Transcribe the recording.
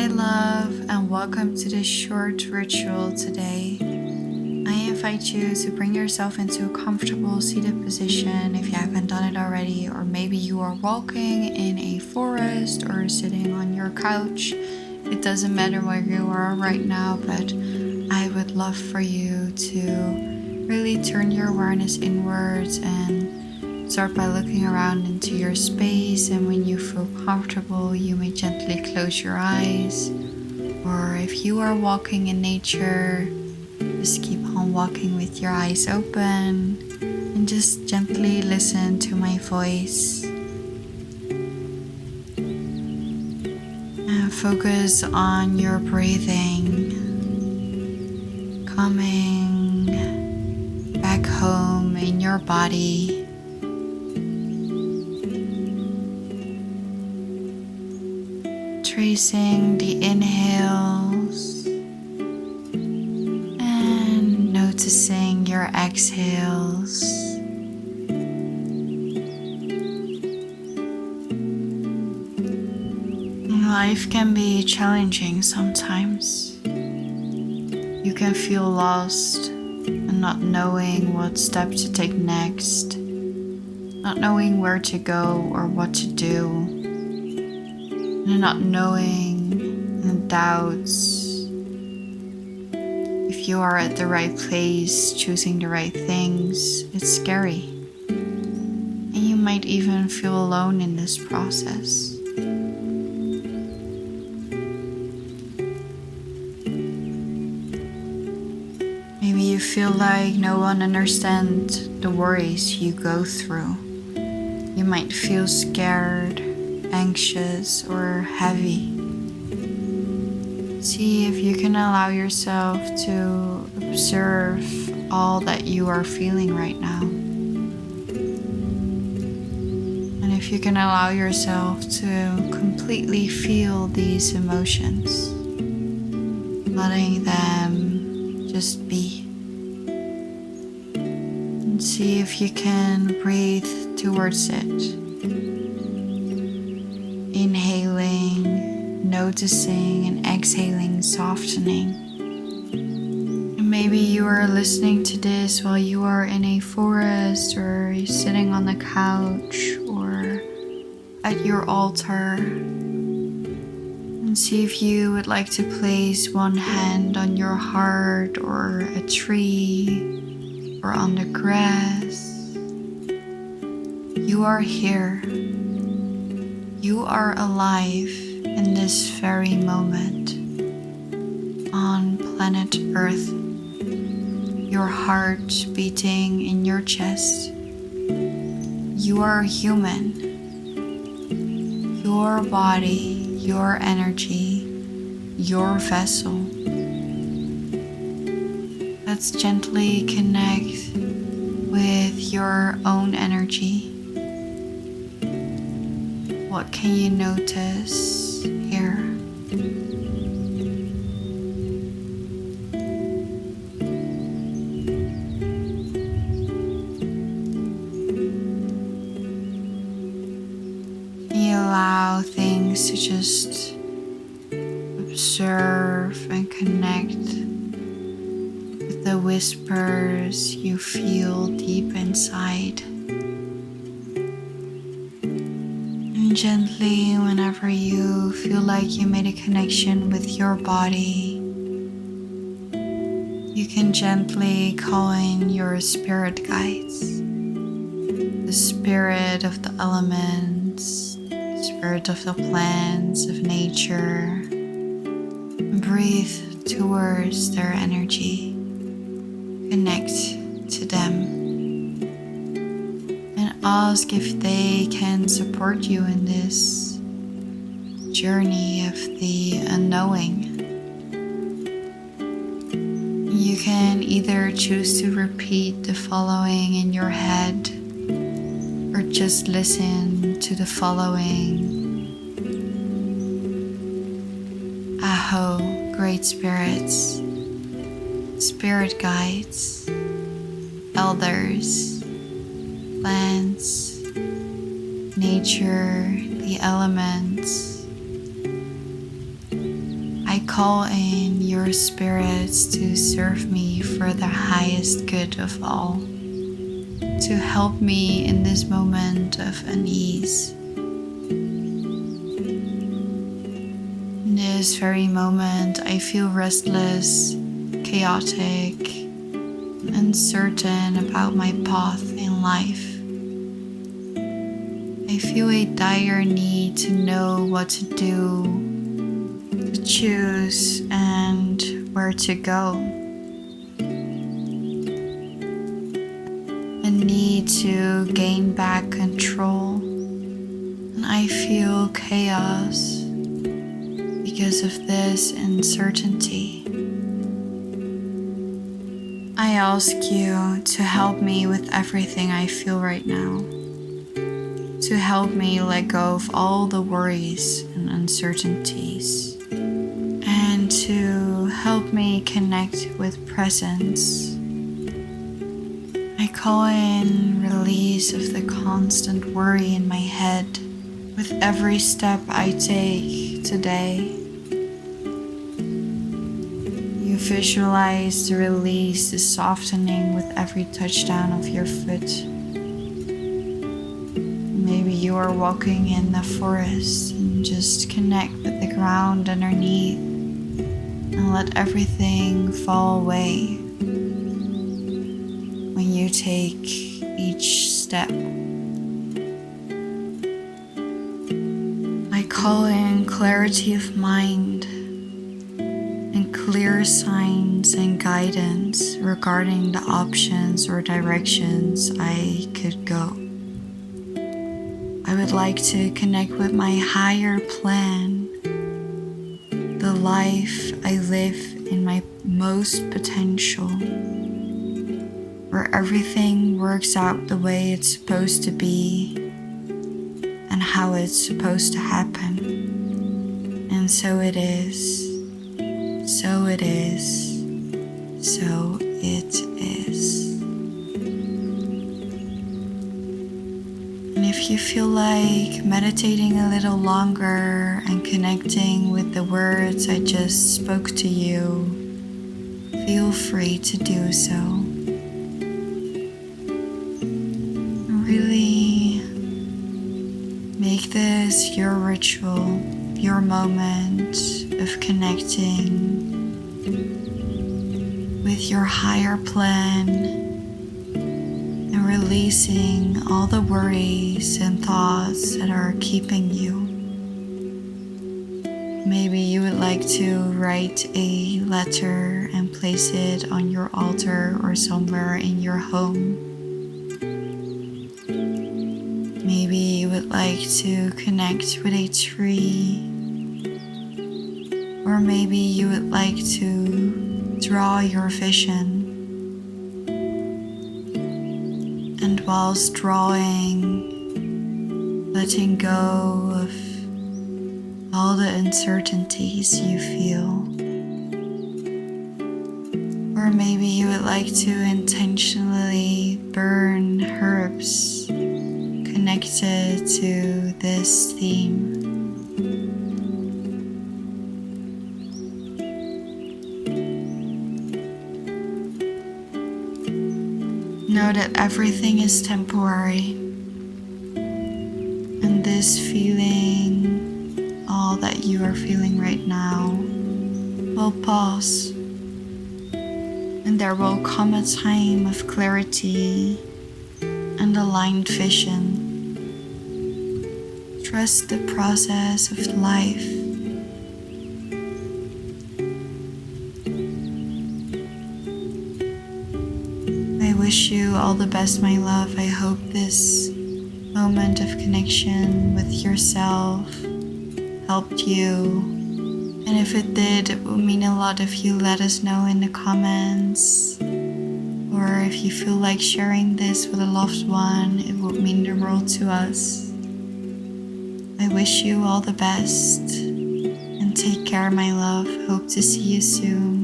Hi, love, and welcome to this short ritual today. I invite you to bring yourself into a comfortable seated position if you haven't done it already, or maybe you are walking in a forest or sitting on your couch. It doesn't matter where you are right now, but I would love for you to really turn your awareness inwards and start by looking around into your space, and when you feel comfortable, you may gently close your eyes. Or if you are walking in nature, just keep on walking with your eyes open and just gently listen to my voice. And focus on your breathing, coming back home in your body. Tracing the inhales and noticing your exhales. Life can be challenging sometimes. You can feel lost and not knowing what step to take next, not knowing where to go or what to do. And not knowing and doubts if you are at the right place, choosing the right things. It's scary. And you might even feel alone in this process. Maybe you feel like no one understands the worries you go through. You might feel scared, anxious, or heavy. See if you can allow yourself to observe all that you are feeling right now. And if you can allow yourself to completely feel these emotions, letting them just be. And see if you can breathe towards it. Inhaling, noticing, and exhaling, softening. And maybe you are listening to this while you are in a forest, or you're sitting on the couch, or at your altar. And see if you would like to place one hand on your heart, or a tree, or on the grass. You are here. You are alive in this very moment on planet Earth. Your heart beating in your chest. You are human. Your body, your energy, your vessel. Let's gently connect with your own energy. What can you notice here? Can you allow things to just observe and connect with the whispers you feel deep inside? Gently, whenever you feel like you made a connection with your body, you can gently call in your spirit guides, the spirit of the elements, the spirit of the plants, of nature, and breathe towards their energy, connect to them. Ask if they can support you in this journey of the unknowing. You can either choose to repeat the following in your head, or just listen to the following. Aho, great spirits, spirit guides, elders, plants, nature, the elements. call in your spirits to serve me for the highest good of all, to help me in this moment of unease. In this very moment, I feel restless, chaotic, uncertain about my path in life. I feel a dire need to know what to do, to choose, and where to go. A need to gain back control, and I feel chaos because of this uncertainty. I ask you to help me with everything I feel right now, to help me let go of all the worries and uncertainties, and to help me connect with presence. I call in release of the constant worry in my head with every step I take today. You visualize the release, the softening with every touchdown of your foot. Maybe you are walking in the forest and just connect with the ground underneath and let everything fall away when you take each step. I call in clarity of mind and clear signs and guidance regarding the options or directions I could go. I would like to connect with my higher plan, the life I live in my most potential, where everything works out the way it's supposed to be and how it's supposed to happen. And so it is, so it is, so it is. And if you feel like meditating a little longer and connecting with the words I just spoke to you, feel free to do so. Really make this your ritual, your moment of connecting with your higher plan and releasing all the worries and thoughts that are keeping you. Maybe you would like to write a letter and place it on your altar or somewhere in your home. Maybe you would like to connect with a tree, or maybe you would like to draw your vision. And whilst drawing, letting go of all the uncertainties you feel. Or maybe you would like to intentionally burn herbs connected to this theme. Know that everything is temporary, and this feeling, all that you are feeling right now, will pass, and there will come a time of clarity and aligned vision. Trust the process of life. I wish you all the best, my love. I hope this moment of connection with yourself helped you. And if it did, it would mean a lot if you let us know in the comments. Or if you feel like sharing this with a loved one, it would mean the world to us. I wish you all the best and take care, my love. Hope to see you soon.